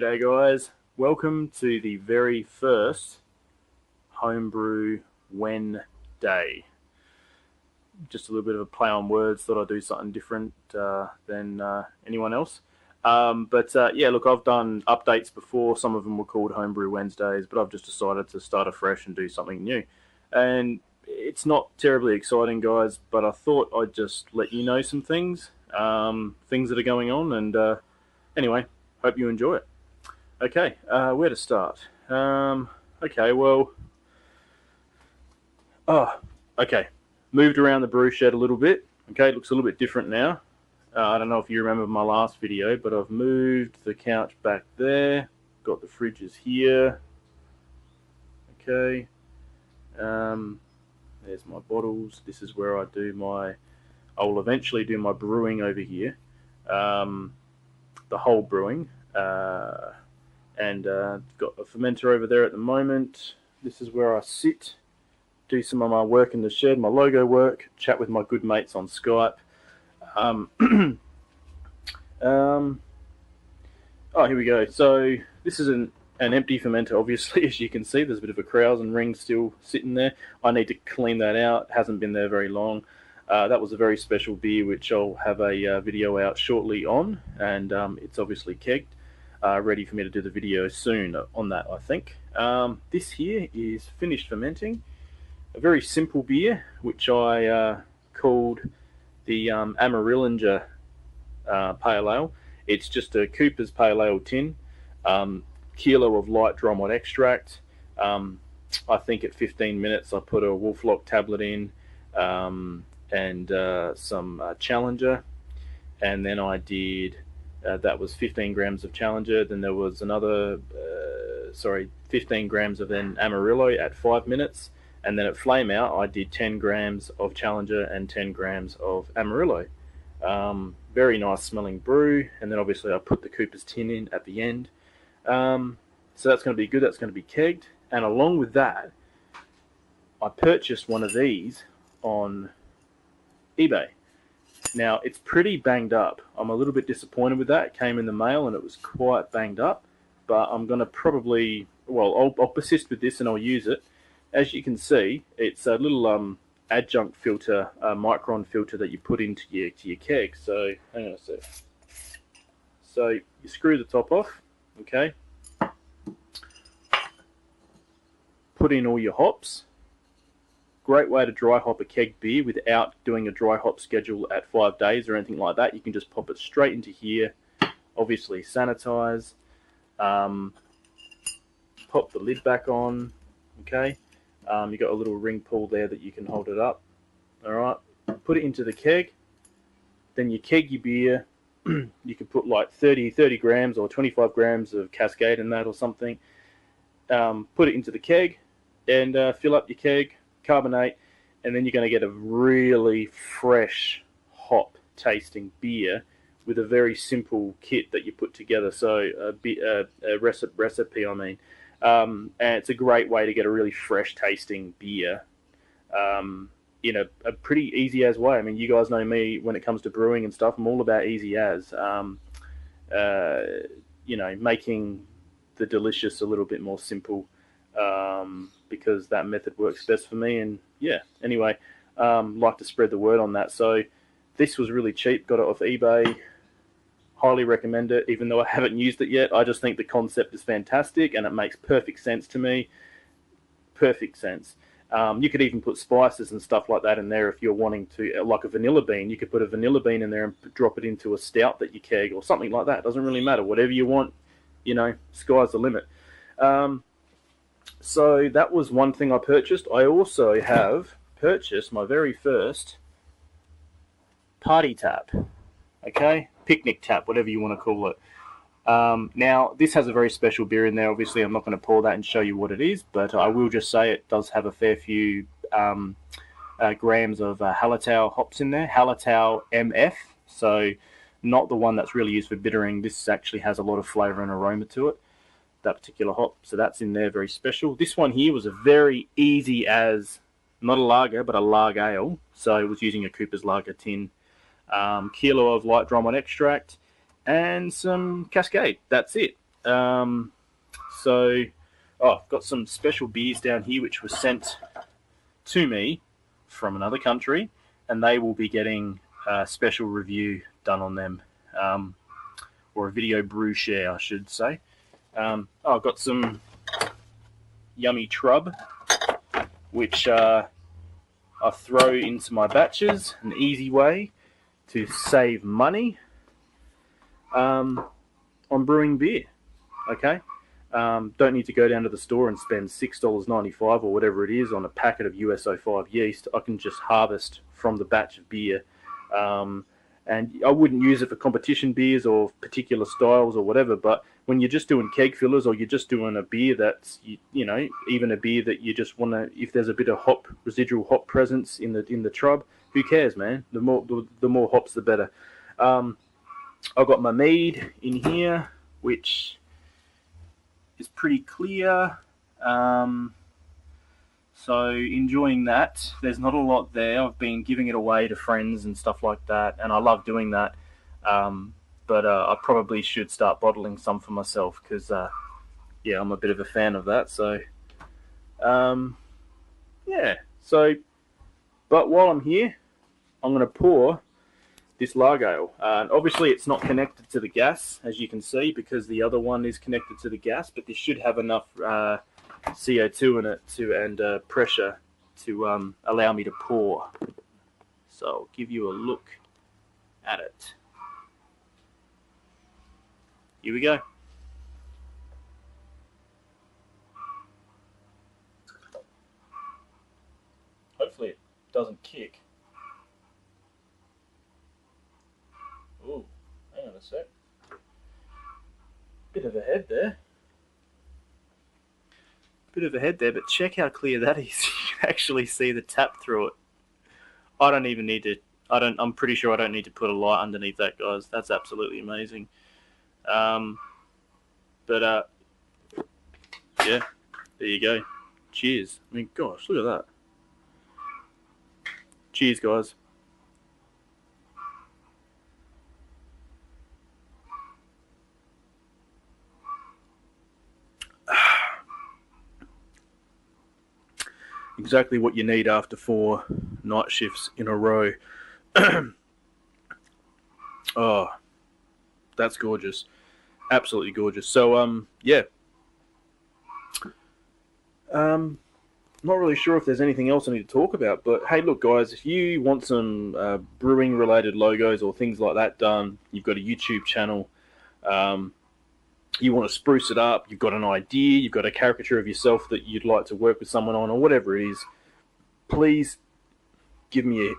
G'day guys, welcome to the very first homebrew Wednesday. Just a little bit of a play on words, thought I'd do something different than anyone else. Yeah, look, I've done updates before, some of them were called Homebrew Wednesdays, but I've just decided to start afresh and do something new. And it's not terribly exciting, guys, but I thought I'd just let you know some things, things that are going on, and anyway, hope you enjoy it. Okay, where to start? Okay, moved around the brew shed a little bit. Okay, it looks a little bit different now. I don't know if you remember my last video, but I've moved the couch back there. Got the fridges here. Okay. There's my bottles. This is where I will eventually do my brewing over here. The whole brewing. And got a fermenter over there at the moment. This is where I sit, do some of my work in the shed, my logo work, chat with my good mates on Skype. Here we go. So this is an empty fermenter, obviously, as you can see. There's a bit of a krausen ring still sitting there. I need to clean that out. It hasn't been there very long. That was a very special beer, which I'll have a video out shortly on, and it's obviously kegged. Ready for me to do the video soon on that, I think. This here is finished fermenting. A very simple beer, which I called the Amarillinger Pale Ale. It's just a Cooper's Pale Ale tin, kilo of light dry malt extract. I think at 15 minutes I put a Wolflock tablet in and some Challenger, and then I did that was 15 grams of Challenger. Then there was another 15 grams of then Amarillo at 5 minutes, and then at flame out I did 10 grams of Challenger and 10 grams of Amarillo. Very nice smelling brew, and then obviously I put the Cooper's tin in at the end. So that's going to be good. That's going to be kegged, and along with that I purchased one of these on eBay. Now, it's pretty banged up. I'm a little bit disappointed with that. It came in the mail and it was quite banged up, but I'm going to probably, I'll persist with this and I'll use it. As you can see, it's a little adjunct filter, micron filter that you put into your keg. So, hang on a sec. So, you screw the top off, okay? Put in all your hops. Great way to dry hop a keg beer without doing a dry hop schedule at 5 days or anything like that. You can just pop it straight into here. Obviously sanitize. Pop the lid back on. Okay. You got a little ring pull there that you can hold it up. All right. Put it into the keg. Then you keg your beer. You can put like 30 grams or 25 grams of Cascade in that or something. Put it into the keg and fill up your keg. Carbonate, and then you're going to get a really fresh hop tasting beer with a very simple kit that you put together. So a recipe, and it's a great way to get a really fresh tasting beer in a pretty easy as way. I mean, you guys know me when it comes to brewing and stuff. I'm all about easy as, making the delicious a little bit more simple. Because that method works best for me, and yeah, anyway, like to spread the word on that. So this was really cheap, got it off eBay, highly recommend it, even though I haven't used it yet. I just think the concept is fantastic and it makes perfect sense to me. Perfect sense. You could even put spices and stuff like that in there if you're wanting to, like a vanilla bean. You could put a vanilla bean in there and drop it into a stout that you keg or something like that. It doesn't really matter, whatever you want, sky's the limit. So that was one thing I purchased. I also have purchased my very first party tap, okay? Picnic tap, whatever you want to call it. Now, this has a very special beer in there. Obviously, I'm not going to pour that and show you what it is, but I will just say it does have a fair few grams of Hallertau hops in there. Hallertau MF, so not the one that's really used for bittering. This actually has a lot of flavour and aroma to it. That particular hop, so that's in there, very special. This one here was a very easy as, not a lager, but a lager ale, so it was using a Cooper's lager tin, kilo of light dry malt extract, and some Cascade. That's it. So, I've got some special beers down here which were sent to me from another country, and they will be getting a special review done on them, or a video brew share, I should say. I've got some yummy trub, which I throw into my batches, an easy way to save money on brewing beer. Okay, don't need to go down to the store and spend $6.95 or whatever it is on a packet of US-05 yeast. I can just harvest from the batch of beer, and I wouldn't use it for competition beers or particular styles or whatever. But when you're just doing keg fillers, or you're just doing a beer that's, you know, even a beer that you just want to, if there's a bit of residual hop presence in the trub, who cares, man? The more hops, the better. I've got my mead in here, which is pretty clear. So enjoying that. There's not a lot there. I've been giving it away to friends and stuff like that, and I love doing that. But I probably should start bottling some for myself, because yeah, I'm a bit of a fan of that. So yeah. So, but while I'm here, I'm going to pour this lager ale. Obviously, it's not connected to the gas, as you can see, because the other one is connected to the gas. But this should have enough CO2 in it and pressure to allow me to pour. So I'll give you a look at it. Here we go. Hopefully it doesn't kick. Ooh, hang on a sec. Bit of a head there. But check how clear that is. You can actually see the tap through it. I don't even need to, I'm pretty sure I don't need to put a light underneath that, guys. That's absolutely amazing. But yeah, there you go. Cheers. I mean, gosh, look at that. Cheers, guys. Exactly what you need after 4 night shifts in a row. Oh, that's gorgeous. Absolutely gorgeous. So, yeah. Not really sure if there's anything else I need to talk about, but hey, look, guys, if you want some brewing-related logos or things like that done, you've got a YouTube channel, you want to spruce it up, you've got an idea, you've got a caricature of yourself that you'd like to work with someone on, or whatever it is, please give me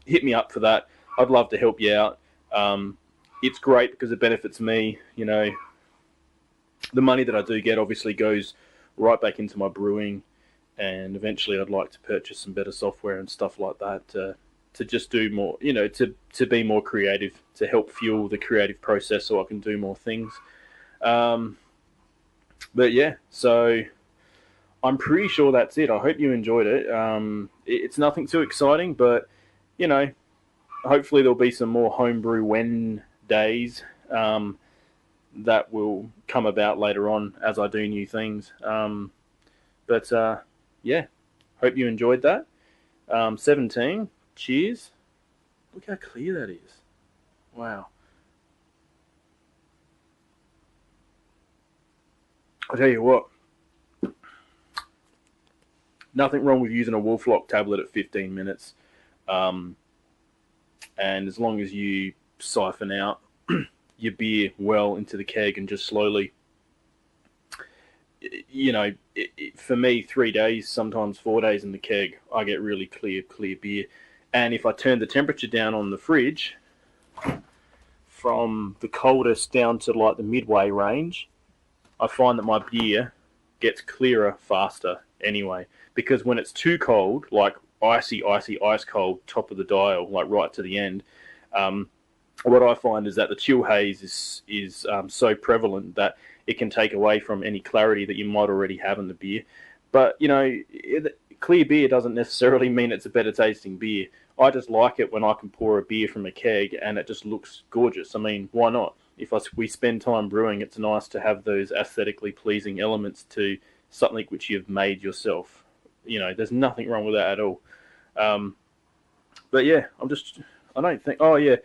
hit me up for that. I'd love to help you out. It's great because it benefits me. You know, the money that I do get obviously goes right back into my brewing, and eventually I'd like to purchase some better software and stuff like that to just do more, you know, to be more creative, to help fuel the creative process so I can do more things. But yeah, so I'm pretty sure that's it. I hope you enjoyed it. It's nothing too exciting, but, you know, hopefully there'll be some more homebrew when days that will come about later on as I do new things. But yeah, hope you enjoyed that. 17, cheers. Look how clear that is. Wow. I'll tell you what, nothing wrong with using a Wolflock tablet at 15 minutes. And as long as you siphon out your beer well into the keg and just slowly, you know, for me, 3 days, sometimes 4 days in the keg, I get really clear beer. And if I turn the temperature down on the fridge from the coldest down to like the midway range, I find that my beer gets clearer faster anyway. Because when it's too cold, like icy, ice cold, top of the dial, like right to the end, what I find is that the chill haze is so prevalent that it can take away from any clarity that you might already have in the beer. But, you know, clear beer doesn't necessarily mean it's a better tasting beer. I just like it when I can pour a beer from a keg and it just looks gorgeous. I mean, why not? we spend time brewing, it's nice to have those aesthetically pleasing elements to something which you've made yourself. There's nothing wrong with that at all. Um, but yeah, I don't think. Oh yeah,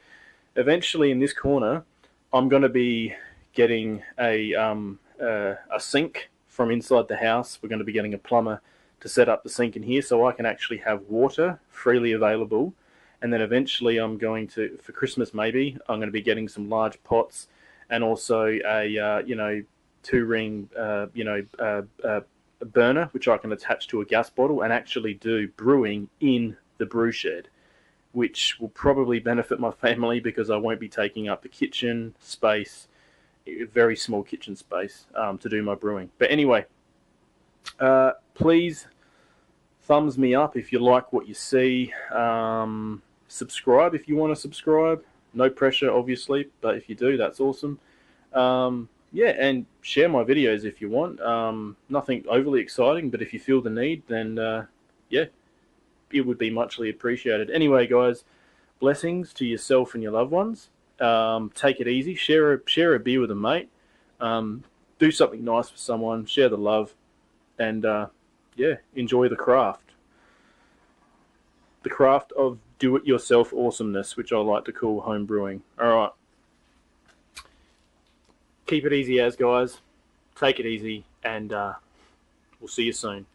eventually in this corner, I'm going to be getting a sink from inside the house. We're going to be getting a plumber to set up the sink in here so I can actually have water freely available. And then eventually I'm going to, for Christmas maybe, I'm going to be getting some large pots and also a 2-ring burner which I can attach to a gas bottle and actually do brewing in the brew shed, which will probably benefit my family because I won't be taking up the kitchen space, a very small kitchen space, to do my brewing. But anyway, please thumbs me up if you like what you see. Subscribe if you want to subscribe. No pressure, obviously, but if you do, that's awesome. Yeah, and share my videos if you want. Nothing overly exciting, but if you feel the need, then yeah, it would be muchly appreciated. Anyway, guys, blessings to yourself and your loved ones. Take it easy. Share a beer with a mate. Do something nice for someone. Share the love, and yeah, enjoy the craft. The craft of do-it-yourself awesomeness, which I like to call home brewing. All right. Keep it easy, guys. Take it easy, and we'll see you soon.